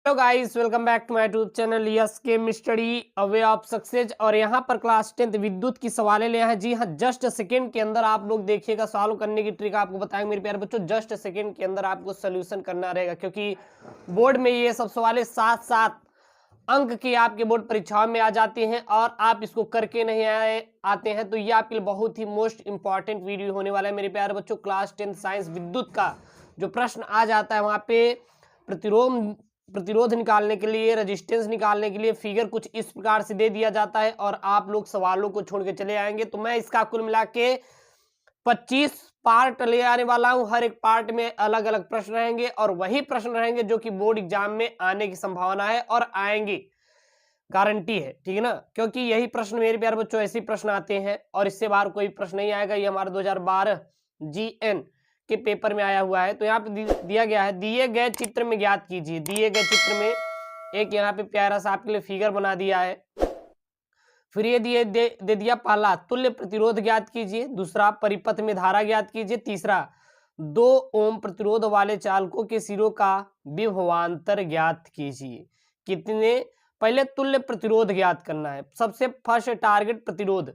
Hello guys, welcome back to my YouTube channel yes K study away of success. और यहाँ पर class 10th विद्युत की सवालें ले हैं। जी हाँ, जस्ट सेकंड के अंदर आप लोग देखिएगा, सॉल्व करने की ट्रिक आपको बताएंगे मेरे प्यारे बच्चों। जस्ट सेकंड के अंदर आपको सोल्यूशन करना रहेगा, क्योंकि बोर्ड में ये सब सवालें 7-7 अंक की आपके बोर्ड परीक्षाओं में आ जाती हैं और आप इसको करके नहीं आते हैं, तो ये आपके लिए बहुत ही मोस्ट इंपॉर्टेंट वीडियो होने वाला है मेरे प्यारे बच्चों। क्लास 10 साइंस विद्युत का जो प्रश्न आ जाता है, वहाँ पे प्रतिरोध निकालने के लिए, रेजिस्टेंस निकालने के लिए फिगर कुछ इस प्रकार से दे दिया जाता है और आप लोग सवालों को छोड़ के चले आएंगे। तो मैं इसका कुल मिला के 25 पार्ट ले आने वाला हूं। हर एक पार्ट में अलग अलग प्रश्न रहेंगे और वही प्रश्न रहेंगे जो कि बोर्ड एग्जाम में आने की संभावना है और आएंगे, गारंटी है, ठीक है ना। क्योंकि यही प्रश्न मेरे प्यारे बच्चों ऐसे प्रश्न आते हैं और इससे बाहर कोई प्रश्न नहीं आएगा। ये हमारा 2012 GN के पेपर में आया हुआ है। तो यहाँ पे दिया गया है, दिए गए चित्र में ज्ञात कीजिए। दिए गए चित्र में एक यहाँ पे प्यारा सा आपके लिए फिगर बना दिया है। फिर ये दे दिया, पहला तुल्य प्रतिरोध ज्ञात कीजिए, दूसरा परिपथ में धारा ज्ञात कीजिए, तीसरा 2 ओम प्रतिरोध वाले चालकों के सिरों का विभवांतर ज्ञात कीजिए। कितने, पहले तुल्य प्रतिरोध ज्ञात करना है। सबसे फर्स्ट टारगेट प्रतिरोध।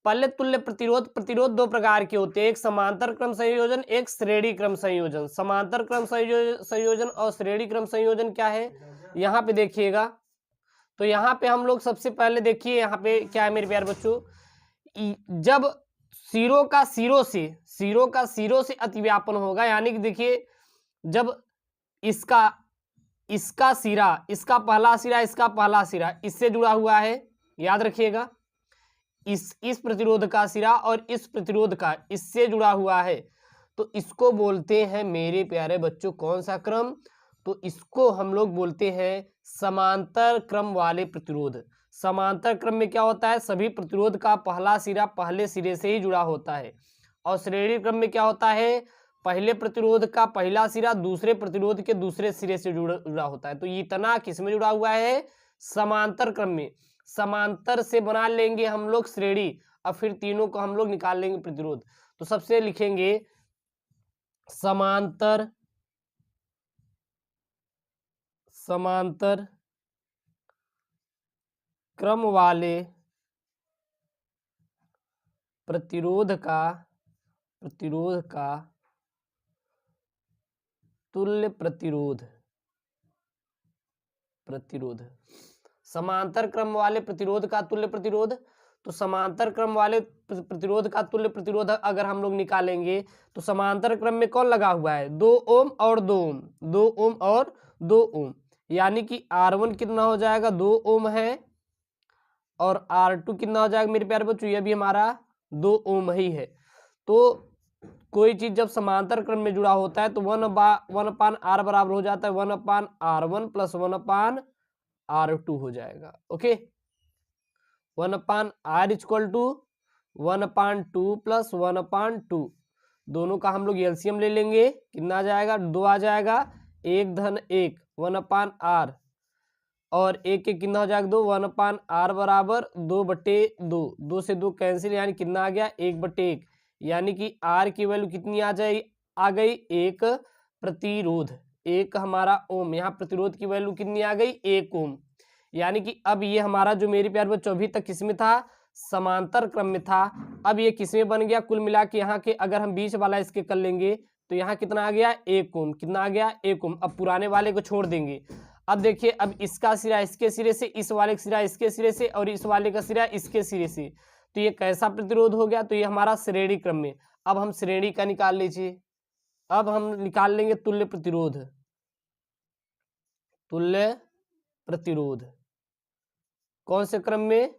पहले तुल्य प्रतिरोध दो प्रकार के होते हैं, एक समांतर क्रम संयोजन, एक श्रेणी क्रम संयोजन। समांतर क्रम संयोजन और श्रेणी क्रम संयोजन क्या है, यहाँ पे देखिएगा। तो यहाँ पे हम लोग सबसे पहले देखिए, यहाँ पे क्या है मेरे प्यारे बच्चों, जब सिरों का सिरों से अतिव्यापन होगा, यानी कि देखिए जब इसका सिरा, इसका पहला सिरा इससे जुड़ा हुआ है, याद रखिएगा, इस प्रतिरोध का सिरा और इस प्रतिरोध का इससे जुड़ा हुआ है, तो इसको बोलते हैं मेरे प्यारे बच्चों कौन सा क्रम, तो इसको हम लोग बोलते हैं समांतर क्रम वाले प्रतिरोध। समांतर क्रम में क्या होता है, सभी प्रतिरोध का पहला सिरा पहले सिरे से ही जुड़ा होता है। और श्रेणी क्रम में क्या होता है, पहले प्रतिरोध का पहला सिरा दूसरे प्रतिरोध के दूसरे सिरे से जुड़ा होता है। तो ये इतना किसमें जुड़ा हुआ है, समांतर क्रम में। समांतर से बना लेंगे हम लोग श्रेणी और फिर तीनों को हम लोग निकाल लेंगे प्रतिरोध। तो सबसे लिखेंगे समांतर क्रम वाले प्रतिरोध का तुल्य प्रतिरोध। समांतर क्रम वाले प्रतिरोध का तुल्य प्रतिरोध। तो समांतर क्रम वाले प्रतिरोध का तुल्य प्रतिरोध अगर हम लोग निकालेंगे तो समांतर क्रम में कौन लगा हुआ है, 2 ओम और 2 ओम, 2 ओम और 2 ओम, यानी कि R1 कितना हो जाएगा, 2 ओम है, और R2 कितना हो जाएगा मेरे प्यारे बच्चों, ये भी हमारा 2 ओम ही है। तो कोई चीज जब समांतर क्रम में जुड़ा होता है तो 1/R बराबर हो जाता है 1/R1 प्लस 1/R2 हो जाएगा। Okay, 1/R equal to 1/2 plus 1/2, दोनों का हम लोग एलसीएम ले लेंगे, कितना आ जाएगा, 2 आ जाएगा, 1 धन 1 1/R, और एक एक कितना हो जाएगा, 2 1/R बराबर 2/2, 2 से 2 कैंसिल, यानी कितना आ गया, 1/1, यानी कि R की वैल्यू कितनी आ गई, 1 प्रतिरोध, 1 हमारा ओम, यहाँ प्रतिरोध की वैल्यू कितनी आ गई, 1 ओम। यानी कि अब ये हमारा जो मेरे प्यारे बच्चों अभी तक किसमें था, समांतर क्रम में था, अब ये किसमें बन गया, कुल मिला के यहाँ के अगर हम बीच वाला इसके कर लेंगे तो यहाँ कितना आ गया, 1 ओम, कितना आ गया, 1 ओम। अब पुराने वाले को छोड़ देंगे। अब देखिए, अब इसका सिरा इसके सिरे से, इस वाले का सिरा इसके सिरे से, और इस वाले का सिरा इसके सिरे से, तो ये कैसा प्रतिरोध हो गया, तो ये हमारा श्रेणी क्रम में। अब हम श्रेणी का निकाल लीजिए, अब हम निकाल लेंगे तुल्य प्रतिरोध कौन से क्रम में,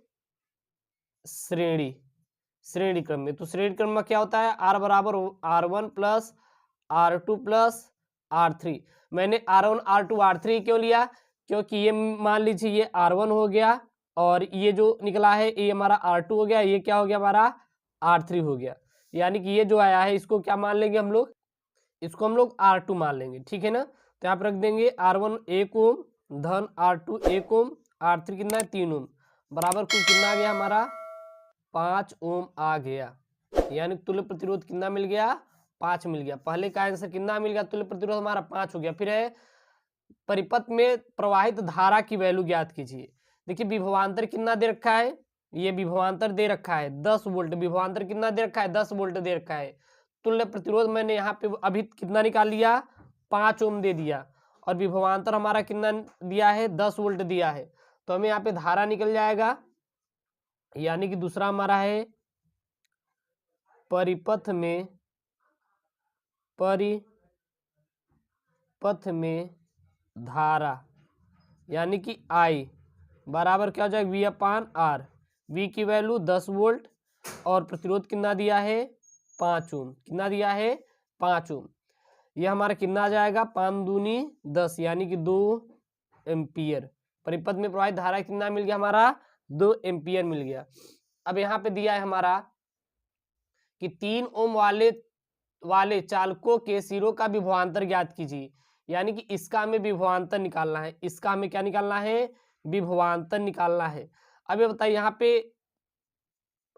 श्रेणी क्रम में। तो श्रेणी क्रम में क्या होता है, R बराबर R1 plus R2 plus R3। मैंने R1 R2 R3 क्यों लिया, क्योंकि ये मान लीजिए ये R1 हो गया और ये जो निकला है ये हमारा R2 हो गया, ये क्या हो गया, हमारा R3 हो गया, यानी कि ये जो आया है इसको क्या मान लेंगे हम लोग, इसको हम लोग R2 मान लेंगे, ठीक है ना। तो यहाँ पर रख देंगे R1 1 ओम धन R2 1 ओम, R3 कितना है, 3 ओम, बराबर कुल कितना आ गया हमारा, 5 ओम आ गया। यानी तुल्य प्रतिरोध कितना मिल गया, 5 मिल गया। पहले का आंसर कितना मिल गया, तुल्य प्रतिरोध हमारा 5 हो गया। फिर है परिपथ में प्रवाहित धारा की वैल्यू ज्ञात कीजिए। देखिए विभवांतर कितना दे रखा है, ये विभवांतर दे रखा है 10 वोल्ट, विभवांतर कितना दे रखा है 10 वोल्ट दे रखा है। तुल्य प्रतिरोध मैंने यहाँ पे अभी कितना निकाल लिया 5 ओम दे दिया, और विभवांतर हमारा कितना दिया है 10 वोल्ट दिया है, तो हमें यहाँ पे धारा निकल जाएगा, यानी कि दूसरा हमारा है परिपथ में धारा, यानी कि I बराबर क्या हो जाएगा V/R। V की वैल्यू 10 वोल्ट और प्रतिरोध कितना दिया है 5 ओम, कितना दिया है 5 ओम। यह हमारा कितना आ जाएगा 5 दूनी 10, यानी कि 2 एम्पियर। परिपथ में प्रवाहित धारा कितना मिल गया हमारा 2 एम्पियर मिल गया। अब यहाँ पे दिया है हमारा कि 3 ओम वाले चालकों के सिरों का विभवांतर ज्ञात कीजिए, यानी कि इसका हमें विभवांतर निकालना है, इसका हमें क्या निकालना है विभवांतर निकालना है। अब ये बताइए यहाँ पे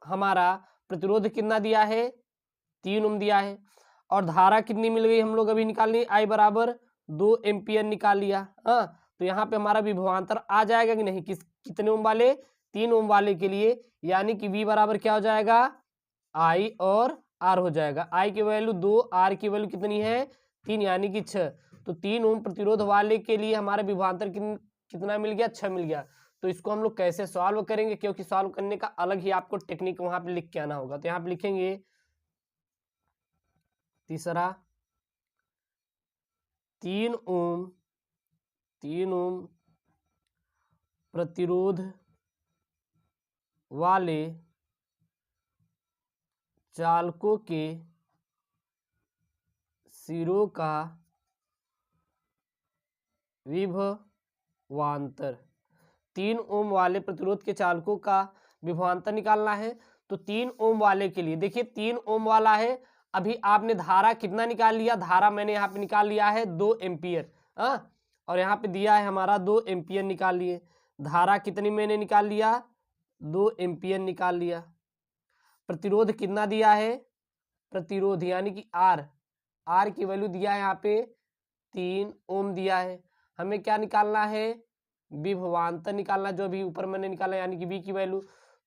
हमारा प्रतिरोध कितना दिया है 3 ओम दिया है, और धारा कितनी मिल गई हम लोग अभी निकाल ली I बराबर 2 एम्पियर निकाल लिया। हाँ, तो यहाँ पे हमारा विभवांतर आ जाएगा कि नहीं, कितने ओम वाले 3 ओम वाले के लिए, यानी कि V बराबर क्या हो जाएगा I और R हो जाएगा। I की वैल्यू 2, R की वैल्यू कितनी है 3, यानी कि 6। तो 3 ओम प्रतिरोध वाले के लिए हमारा विभवांतर कितना मिल गया 6 मिल गया। तो इसको हम लोग कैसे सॉल्व करेंगे, क्योंकि सॉल्व करने का अलग ही आपको टेक्निक वहां पे लिख के आना होगा। तो यहाँ पे लिखेंगे तीसरा 3 ओम प्रतिरोध वाले चालकों के सिरों का विभवांतर, 3 ओम वाले प्रतिरोध के चालकों का विभवांतर निकालना है। तो 3 ओम वाले के लिए देखिए 3 ओम वाला है, अभी आपने धारा कितना निकाल लिया, धारा मैंने यहाँ पे निकाल लिया है 2 एम्पियर। और यहाँ पे दिया है हमारा 2 एम्पियर निकाल लिए। धारा कितनी मैंने निकाल लिया 2 एम्पियर निकाल लिया। प्रतिरोध कितना दिया है, प्रतिरोध यानी कि R की वैल्यू दिया है यहाँ पे 3 ओम दिया है। हमें क्या निकालना है विभवांतर निकालना, जो अभी ऊपर मैंने निकाला, यानी कि V की वैल्यू।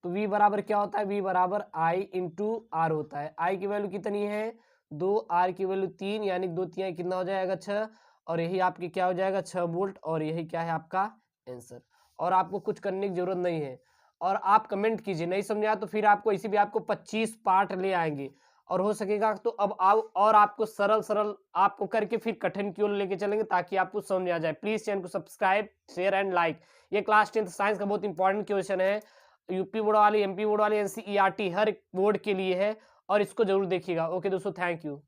तो V बराबर क्या होता है, V बराबर I इंटू R होता है। I की वैल्यू कितनी है 2, R की वैल्यू 3, यानी 2 3 कितना हो जाएगा 6, और यही आपकी क्या हो जाएगा 6 वोल्ट, और यही क्या है आपका आंसर। और आपको कुछ करने की जरूरत नहीं है, और आप कमेंट कीजिए, नहीं समझा तो फिर आपको इसी भी आपको 25 पार्ट ले आएंगे, और हो सकेगा तो अब आओ और आपको सरल आपको करके फिर कठिन की ओर लेके चलेंगे, ताकि आपको समझ आ जाए। प्लीज चैनल को सब्सक्राइब, शेयर एंड लाइक। ये क्लास 10th साइंस का बहुत इंपॉर्टेंट क्वेश्चन है, यूपी बोर्ड वाली, MP बोर्ड वाली, NCERT हर बोर्ड के लिए है, और इसको जरूर देखिएगा। ओके दोस्तों, थैंक यू।